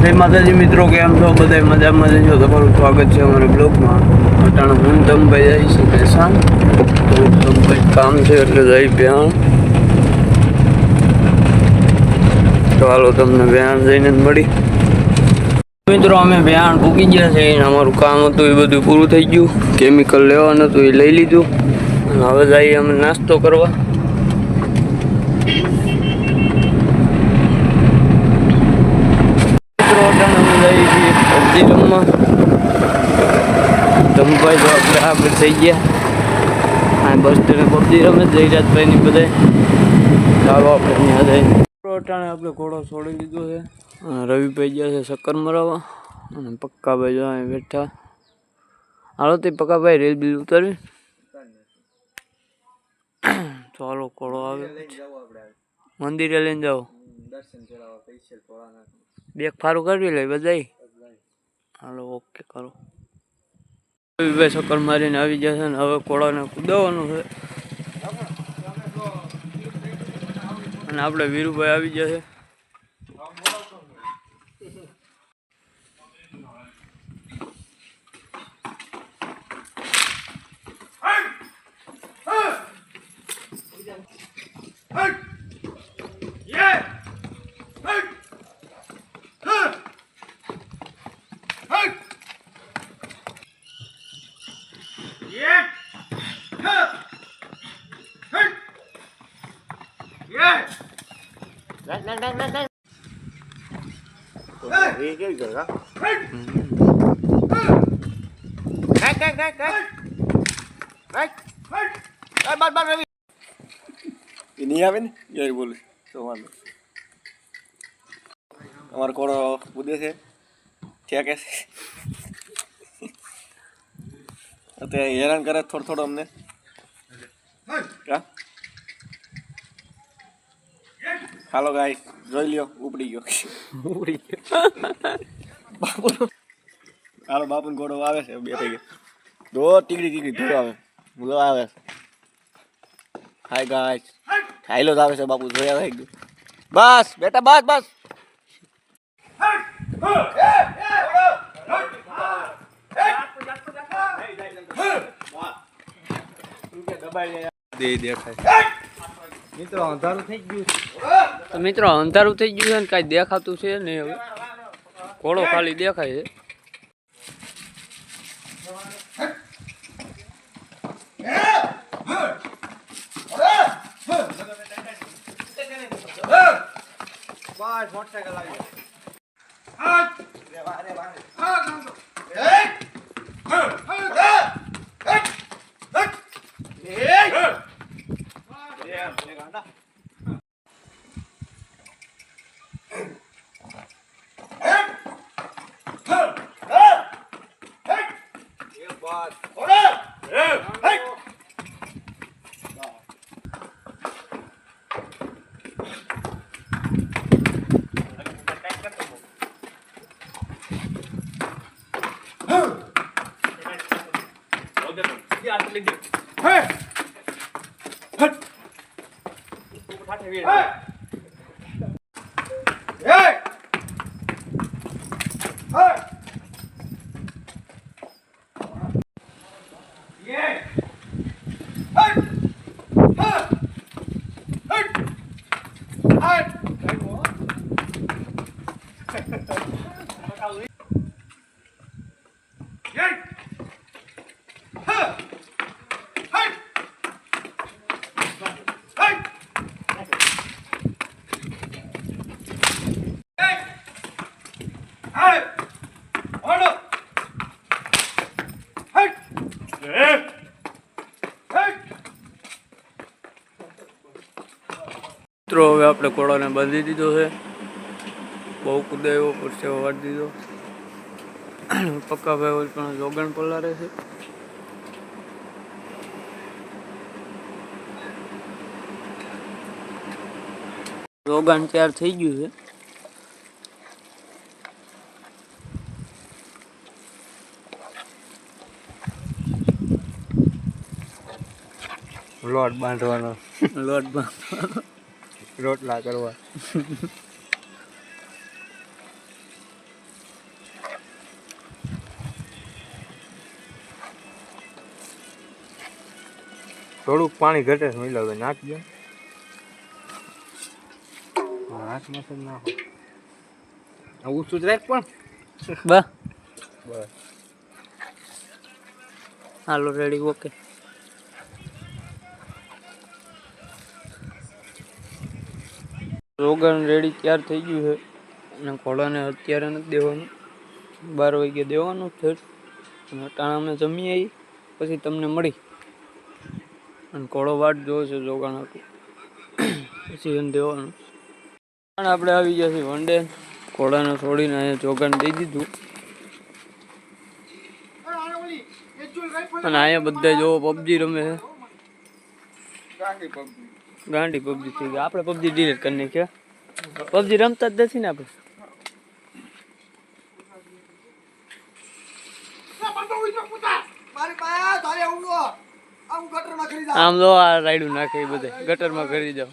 જય માતાજી મિત્રો, કેમ છો બધા? મજામાં છો? તમારું સ્વાગત છે અમારા બ્લોગમાં. અટાણે હું તમભાઈ જાય છે ભેસાણ, તો તમભાઈ કામ છે એટલે જઈ ભેણ. તો હાલો તમને ભેણ જઈને જ મળી. મિત્રો અમે ભેણ પૂકી ગયા છે, અમારું કામ હતું એ બધું પૂરું થઈ ગયું. કેમિકલ લેવાનું હતું એ લઈ લીધું અને હવે જઈએ અમે નાસ્તો કરવા. પબજી રમવા તમભાઈ તો આપણે આગળ થઈ ગયા. આ બસ સ્ટેન્ડ પબજી રમે જયરાજભાઈ ની બધા. ચાલો આપણે ત્યાં જઈને અટાણે આપણે ઘોડો છોડી દીધો છે. રવિભાઈ ગયા છે ચક્કર મરાવવા અને પક્કાભાઈ જો અહીં બેઠા. હાલો તે પક્કાભાઈ રેલ બિલ ઉતારી. ચાલો ઘોડો આવે મંદિરે લઈને જાઓ. બેગ ફારું કરવી લે બધા. હાલો ઓકે કરો. રવિભાઈ ચક્કર મારીને આવી જશે ને હવે ઘોડાને કુદાવવાનું છે. અને આપણે વીરુભાઈ આવી જશે. नहीं आवे ने यही बोले तो वाले हमारे कोड़ो बुद्धे से क्या कैसे अते हैरान करे थोड़ा थोड़ा हमने क्या हेलो गाइस જોઈ લ્યો ઉપડી ગયો હાલો બાપુનો ઘોડો આવે છે બે થઈ દો ટીકડી ટીકડી ધોયો આવે મુલો આવે હાય ગાઈસ હાઈલો આવે છે બાપુ જોયા થઈ ગયું બસ બેટા બસ બસ મિત્રો અંધારું થઈ ગયું. તો મિત્રો અંધારું થઈ ગયું છે ને કાંઈ દેખાતું છે ને. હવે ઘોડો ખાલી દેખાય છે. મિત્રો હવે આપણે ઘોડાને બાંધી દીધો છે. બહુ કુદાયો પરસેવો વાળી દીધો. પક્કાભાઈ પણ જોગણ પલારે છે. રોગાન તૈયાર થઈ ગયું છે. લોટ બાંધવાનો રોટલા કરવા થોડુંક પાણી ઘટે છે મિલાવે નાખજો. હાથમાં તો નાખો. ઊંચું જ રાખ પણ. બસ બસ. હાલો રેડી ઓકે. રોગન રેડી તૈયાર થઈ ગયું છે અને ઘોડાને અત્યારે નથી દેવાનું, 12 વાગે દેવાનું છે. અને અટાણે અમે જમી આવી પછી તમને મળી અને ઘોડો વાટ જોવે છે જોગાણ હતું પછી એને દેવાનું. અને આપણે આવી ગયા છીએ વંડે, ઘોડાને છોડીને અહીંયા જોગાણ દઈ દીધું. અને અહીંયા બધા જો પબજી રમે છે. ગાંડી પબજી થઈ ગઈ. આપણે પબજી ડિલીટ કરી નાખ્યા. પબજી રમતા જ નથી ને આપણે. આમ જો આ રાયડું નાખે બધે ગટરમાં કરી જાવ.